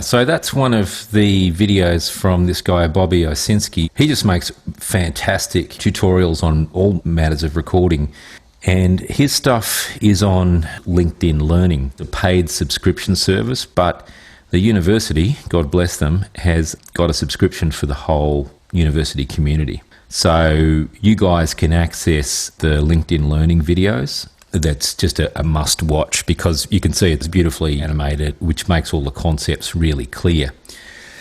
So that's one of the videos from this guy, Bobby Osinski. He just makes fantastic tutorials on all matters of recording. And his stuff is on LinkedIn Learning, the paid subscription service. But the university, God bless them, has got a subscription for the whole university community. So you guys can access the LinkedIn Learning videos. That's just a must watch because you can see it's beautifully animated, which makes all the concepts really clear.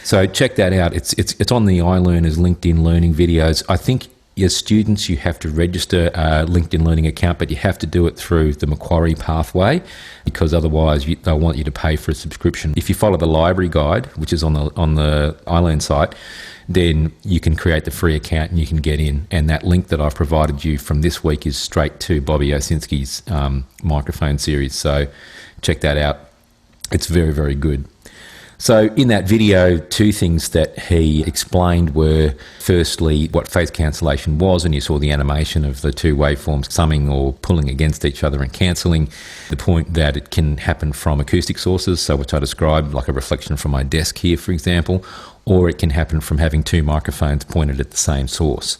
So check that out. It's on the iLearners LinkedIn Learning videos. I think as students you have to register a LinkedIn Learning account, but you have to do it through the Macquarie pathway because otherwise they'll want you to pay for a subscription. If you follow the library guide, which is on the iLearn site, then you can create the free account and you can get in. And that link that I've provided you from this week is straight to Bobby Osinski's microphone series. So check that out. It's very, very good. So in that video, two things that he explained were, firstly, what phase cancellation was, and you saw the animation of the two waveforms summing or pulling against each other and cancelling. The point that it can happen from acoustic sources, so which I described, like a reflection from my desk here, for example, or it can happen from having two microphones pointed at the same source.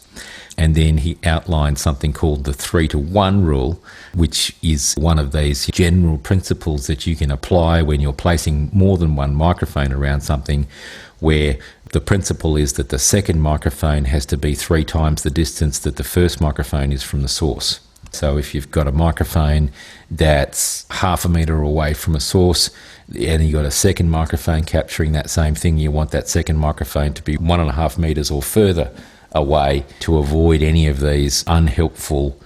And then he outlined something called the 3-to-1 rule, which is one of these general principles that you can apply when you're placing more than one microphone around something, where the principle is that the second microphone has to be 3 times the distance that the first microphone is from the source. So if you've got a microphone that's 0.5 metre away from a source and you've got a second microphone capturing that same thing, you want that second microphone to be 1.5 metres or further away to avoid any of these unhelpful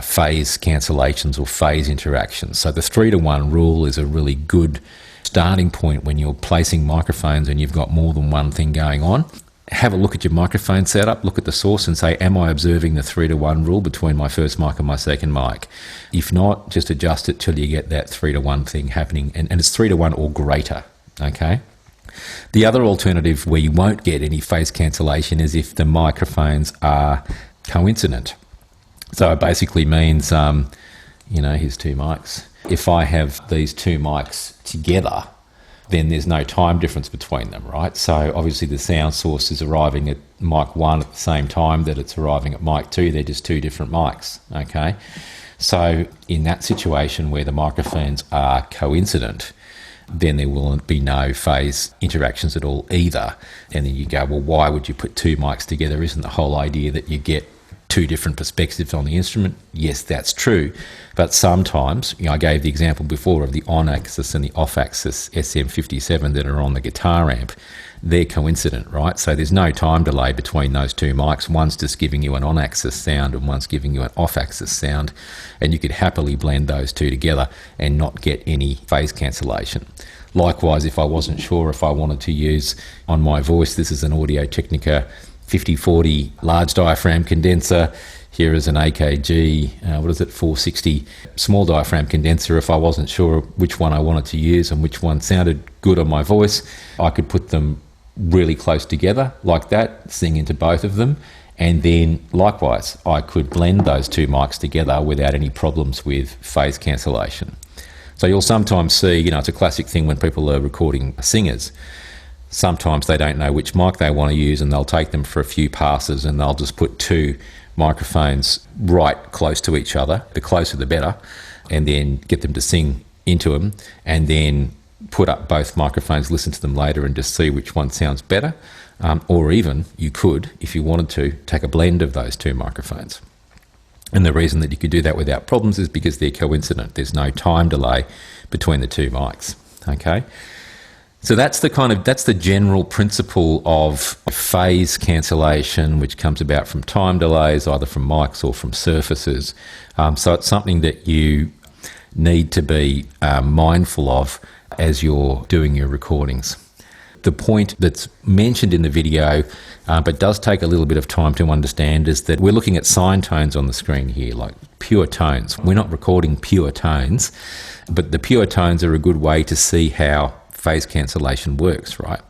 phase cancellations or phase interactions. So the 3-to-1 rule is a really good starting point when you're placing microphones and you've got more than one thing going on. Have a look at your microphone setup, look at the source and say, am I observing the 3-to-1 rule between my first mic and my second mic? If not, just adjust it till you get that 3-to-1 thing happening, and it's 3-to-1 or greater, okay? The other alternative where you won't get any phase cancellation is if the microphones are coincident. So it basically means, here's two mics. If I have these two mics together, then there's no time difference between them, right? So obviously the sound source is arriving at mic 1 at the same time that it's arriving at mic 2. They're just two different mics, okay? So in that situation where the microphones are coincident, then there will be no phase interactions at all either. And then you go, well, why would you put two mics together? Isn't the whole idea that you get two different perspectives on the instrument? Yes, that's true. But sometimes, I gave the example before of the on-axis and the off-axis SM57 that are on the guitar amp. They're coincident, right? So there's no time delay between those two mics. One's just giving you an on-axis sound and one's giving you an off-axis sound. And you could happily blend those two together and not get any phase cancellation. Likewise, if I wasn't sure if I wanted to use on my voice, this is an Audio-Technica 5040 large diaphragm condenser. Here is an AKG, 460 small diaphragm condenser. If I wasn't sure which one I wanted to use and which one sounded good on my voice, I could put them really close together like that, sing into both of them. And then likewise, I could blend those two mics together without any problems with phase cancellation. So you'll sometimes see, it's a classic thing when people are recording singers. Sometimes they don't know which mic they want to use and they'll take them for a few passes and they'll just put two microphones right close to each other, the closer the better, and then get them to sing into them and then put up both microphones, listen to them later and just see which one sounds better. Or even you could, if you wanted to, take a blend of those two microphones. And the reason that you could do that without problems is because they're coincident. There's no time delay between the two mics, okay? So that's the general principle of phase cancellation, which comes about from time delays, either from mics or from surfaces. So it's something that you need to be mindful of as you're doing your recordings. The point that's mentioned in the video, but does take a little bit of time to understand, is that we're looking at sine tones on the screen here, like pure tones. We're not recording pure tones, but the pure tones are a good way to see how phase cancellation works, right?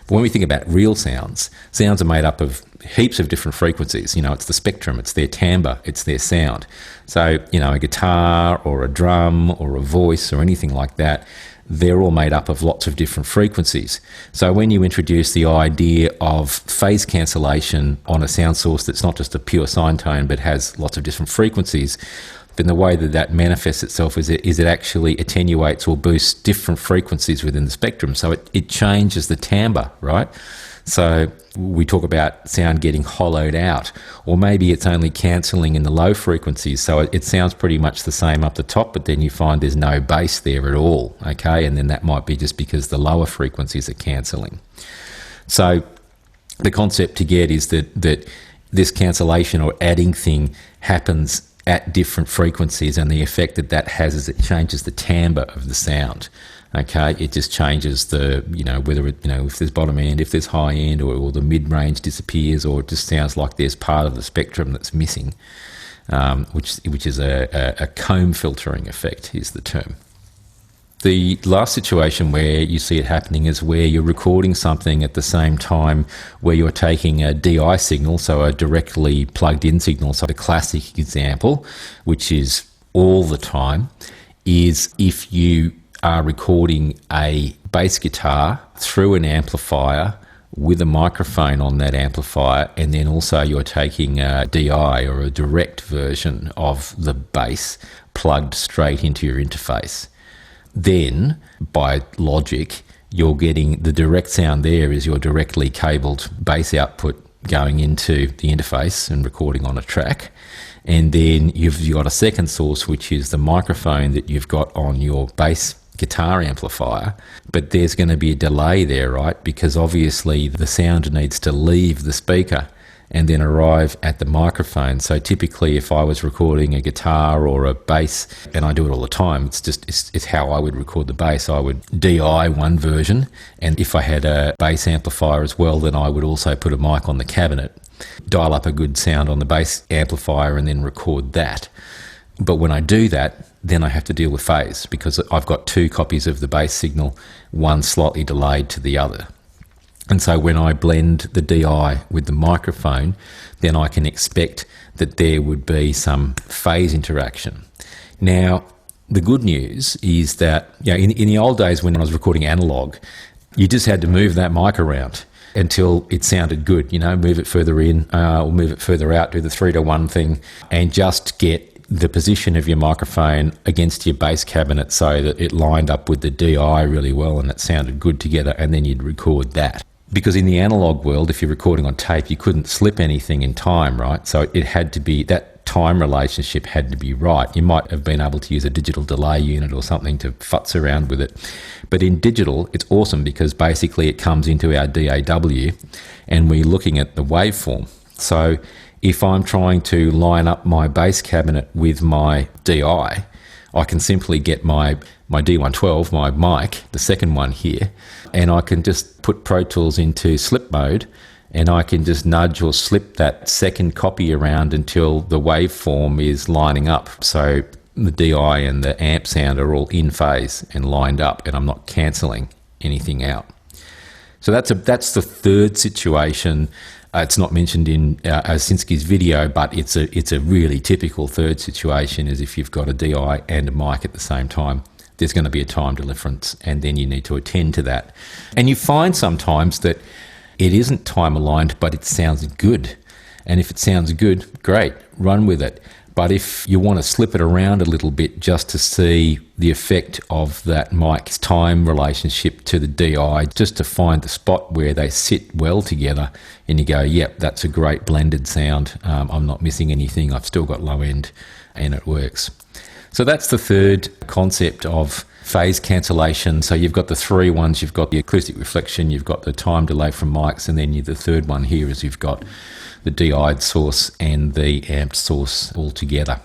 But when we think about real sounds are made up of heaps of different frequencies. It's the spectrum, it's their timbre, it's their sound. So, a guitar or a drum or a voice or anything like that, they're all made up of lots of different frequencies. So when you introduce the idea of phase cancellation on a sound source that's not just a pure sine tone but has lots of different frequencies, then the way that that manifests itself is it actually attenuates or boosts different frequencies within the spectrum. So it changes the timbre, right? So we talk about sound getting hollowed out, or maybe it's only cancelling in the low frequencies. So it sounds pretty much the same up the top, but then you find there's no bass there at all, okay? And then that might be just because the lower frequencies are cancelling. So the concept to get is that this cancellation or adding thing happens at different frequencies, and the effect that has is it changes the timbre of the sound. Okay, it just changes the, whether if there's bottom end, if there's high end, or the mid-range disappears, or it just sounds like there's part of the spectrum that's missing, which is a comb filtering effect is the term. The last situation where you see it happening is where you're recording something at the same time where you're taking a DI signal, so a directly plugged in signal. So the classic example, which is all the time, is if you are recording a bass guitar through an amplifier with a microphone on that amplifier, and then also you're taking a DI or a direct version of the bass plugged straight into your interface. Then, by logic, you're getting the direct sound there is your directly cabled bass output going into the interface and recording on a track. And then you've got a second source, which is the microphone that you've got on your bass guitar amplifier, but there's going to be a delay there, right? Because obviously the sound needs to leave the speaker and then arrive at the microphone. So typically if I was recording a guitar or a bass, and I do it all the time, it's how I would record the bass. I would DI one version, and if I had a bass amplifier as well, then I would also put a mic on the cabinet, dial up a good sound on the bass amplifier, and then record that. But when I do that, then I have to deal with phase, because I've got two copies of the bass signal, one slightly delayed to the other. And so when I blend the DI with the microphone, then I can expect that there would be some phase interaction. Now, the good news is that in the old days when I was recording analog, you just had to move that mic around until it sounded good, move it further in or move it further out, do the 3-to-1 thing, and just get the position of your microphone against your bass cabinet so that it lined up with the DI really well and it sounded good together, and then you'd record that. Because in the analog world, if you're recording on tape, you couldn't slip anything in time, right? So it had to be, that time relationship had to be right. You might have been able to use a digital delay unit or something to futz around with it. But in digital, it's awesome because basically it comes into our DAW and we're looking at the waveform. So if I'm trying to line up my bass cabinet with my DI, I can simply get my D112, my mic, the second one here, and I can just put Pro Tools into slip mode, and I can just nudge or slip that second copy around until the waveform is lining up. So the DI and the amp sound are all in phase and lined up, and I'm not cancelling anything out. So that's the third situation. It's not mentioned in Osinski's video, but it's a really typical third situation, is if you've got a DI and a mic at the same time, there's going to be a time difference, and then you need to attend to that. And you find sometimes that it isn't time aligned, but it sounds good. And if it sounds good, great, run with it. But if you want to slip it around a little bit just to see the effect of that mic's time relationship to the DI, just to find the spot where they sit well together, and you go, yep, that's a great blended sound. I'm not missing anything. I've still got low end, and it works. So that's the third concept of phase cancellation. So you've got the three ones. You've got the acoustic reflection, you've got the time delay from mics, and then the third one here is you've got the DI'd source and the amped source all together.